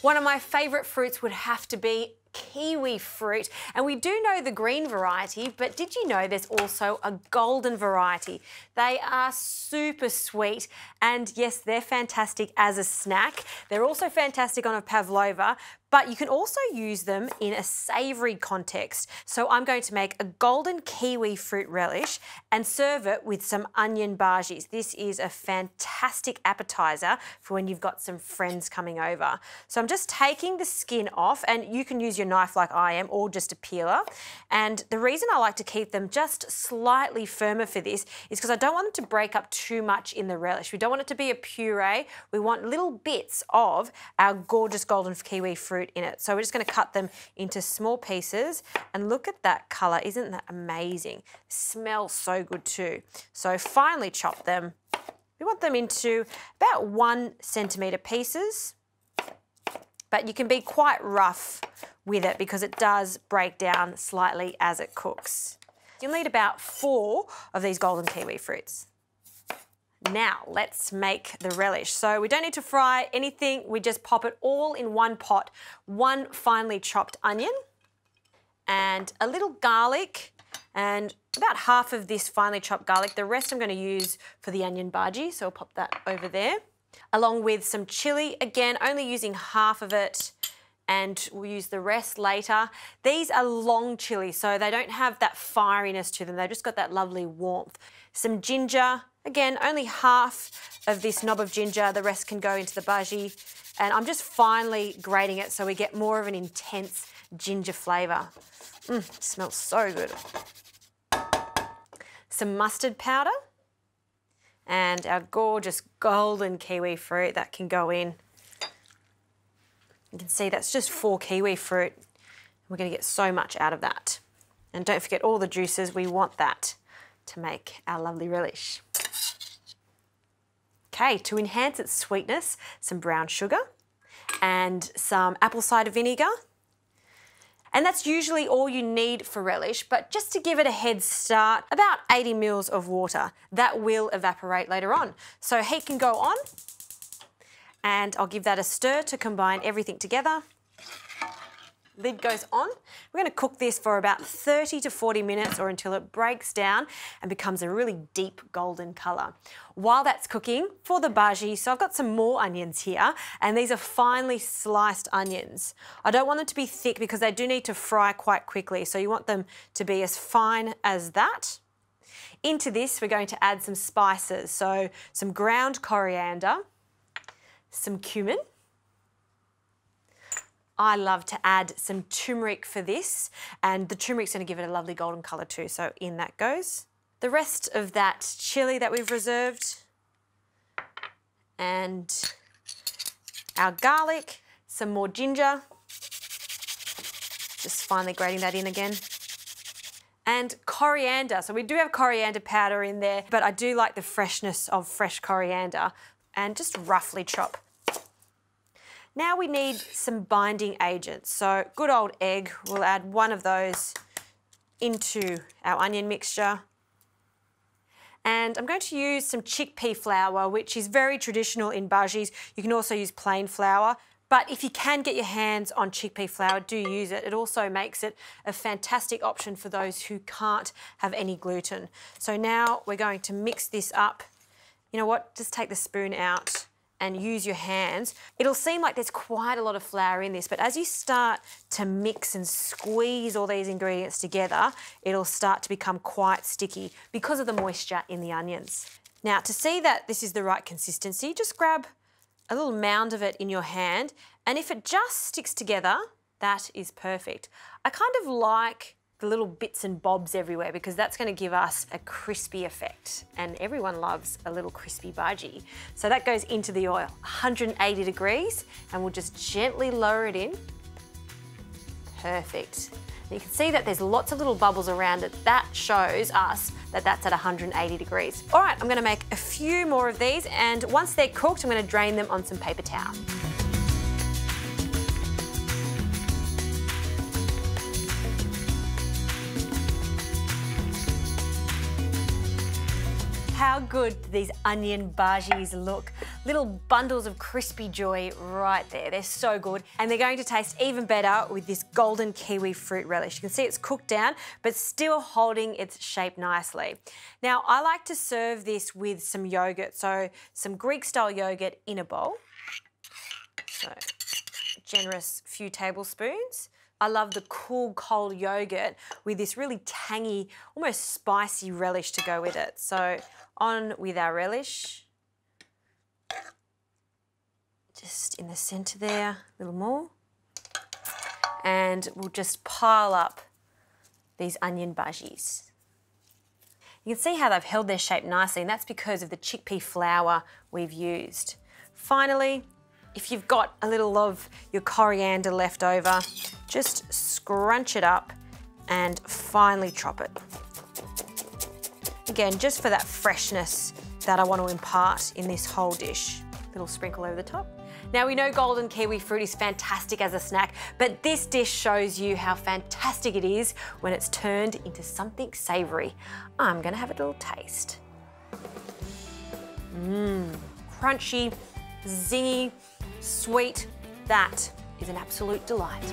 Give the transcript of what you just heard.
One of my favourite fruits would have to be kiwi fruit, and we do know the green variety, but did you know there's also a golden variety? They are super sweet, and yes, they're fantastic as a snack. They're also fantastic on a pavlova, but you can also use them in a savoury context. So I'm going to make a golden kiwi fruit relish and serve it with some onion bhajis. This is a fantastic appetizer for when you've got some friends coming over. So I'm just taking the skin off, and you can use your knife like I am, or just a peeler. And the reason I like to keep them just slightly firmer for this is because I don't want them to break up too much in the relish. We don't want it to be a puree. We want little bits of our gorgeous golden kiwi fruit in it. So we're just going to cut them into small pieces, and look at that colour. Isn't that amazing? Smells so good too. So finely chop them. We want them into about 1 centimetre pieces, but you can be quite rough with it because it does break down slightly as it cooks. You'll need about 4 of these golden kiwi fruits. Now let's make the relish. So we don't need to fry anything, we just pop it all in one pot. 1 finely chopped onion and a little garlic, and about half of this finely chopped garlic. The rest I'm going to use for the onion bhaji, so I'll pop that over there. Along with some chilli, again only using half of it, and we'll use the rest later. These are long chili, so they don't have that fieriness to them. They've just got that lovely warmth. Some ginger, again, only half of this knob of ginger. The rest can go into the bhaji. And I'm just finely grating it so we get more of an intense ginger flavour. Smells so good. Some mustard powder and our gorgeous golden kiwi fruit that can go in. You can see that's just 4 kiwi fruit. We're going to get so much out of that. And don't forget all the juices, we want that to make our lovely relish. Okay, to enhance its sweetness, some brown sugar and some apple cider vinegar. And that's usually all you need for relish, but just to give it a head start, about 80 mils of water. That will evaporate later on. So heat can go on, and I'll give that a stir to combine everything together. Lid goes on. We're going to cook this for about 30 to 40 minutes, or until it breaks down and becomes a really deep golden colour. While that's cooking, for the bhaji, so I've got some more onions here, and these are finely sliced onions. I don't want them to be thick because they do need to fry quite quickly, so you want them to be as fine as that. Into this, we're going to add some spices, so some ground coriander, some cumin. I love to add some turmeric for this, and the turmeric's going to give it a lovely golden colour too, so in that goes. The rest of that chilli that we've reserved, and our garlic, some more ginger, just finely grating that in again, and coriander. So we do have coriander powder in there, but I do like the freshness of fresh coriander, and just roughly chop. Now we need some binding agents. So good old egg, we'll add 1 of those into our onion mixture. And I'm going to use some chickpea flour, which is very traditional in bhajis. You can also use plain flour, but if you can get your hands on chickpea flour, do use it. It also makes it a fantastic option for those who can't have any gluten. So now we're going to mix this up. You know what, just take the spoon out and use your hands. It'll seem like there's quite a lot of flour in this, but as you start to mix and squeeze all these ingredients together, it'll start to become quite sticky because of the moisture in the onions. Now, to see that this is the right consistency, just grab a little mound of it in your hand, and if it just sticks together, that is perfect. I kind of like the little bits and bobs everywhere because that's going to give us a crispy effect, and everyone loves a little crispy bhaji. So that goes into the oil, 180 degrees, and we'll just gently lower it in. Perfect. And you can see that there's lots of little bubbles around it. That shows us that that's at 180 degrees. All right, I'm going to make a few more of these, and once they're cooked, I'm going to drain them on some paper towel. How good do these onion bhajis look? little bundles of crispy joy right there. They're so good. And they're going to taste even better with this golden kiwi fruit relish. You can see it's cooked down, but still holding its shape nicely. Now, I like to serve this with some yogurt. So some Greek-style yogurt in a bowl. So generous few tablespoons. I love the cool, cold yogurt with this really tangy, almost spicy relish to go with it. So on with our relish. Just in the centre there, a little more. And we'll just pile up these onion bhajis. You can see how they've held their shape nicely, and that's because of the chickpea flour we've used. Finally, if you've got a little of your coriander left over, just scrunch it up and finely chop it. Again, just for that freshness that I want to impart in this whole dish. Little sprinkle over the top. Now, we know golden kiwi fruit is fantastic as a snack, but this dish shows you how fantastic it is when it's turned into something savoury. I'm gonna have a little taste. Crunchy, zingy, sweet. That is an absolute delight.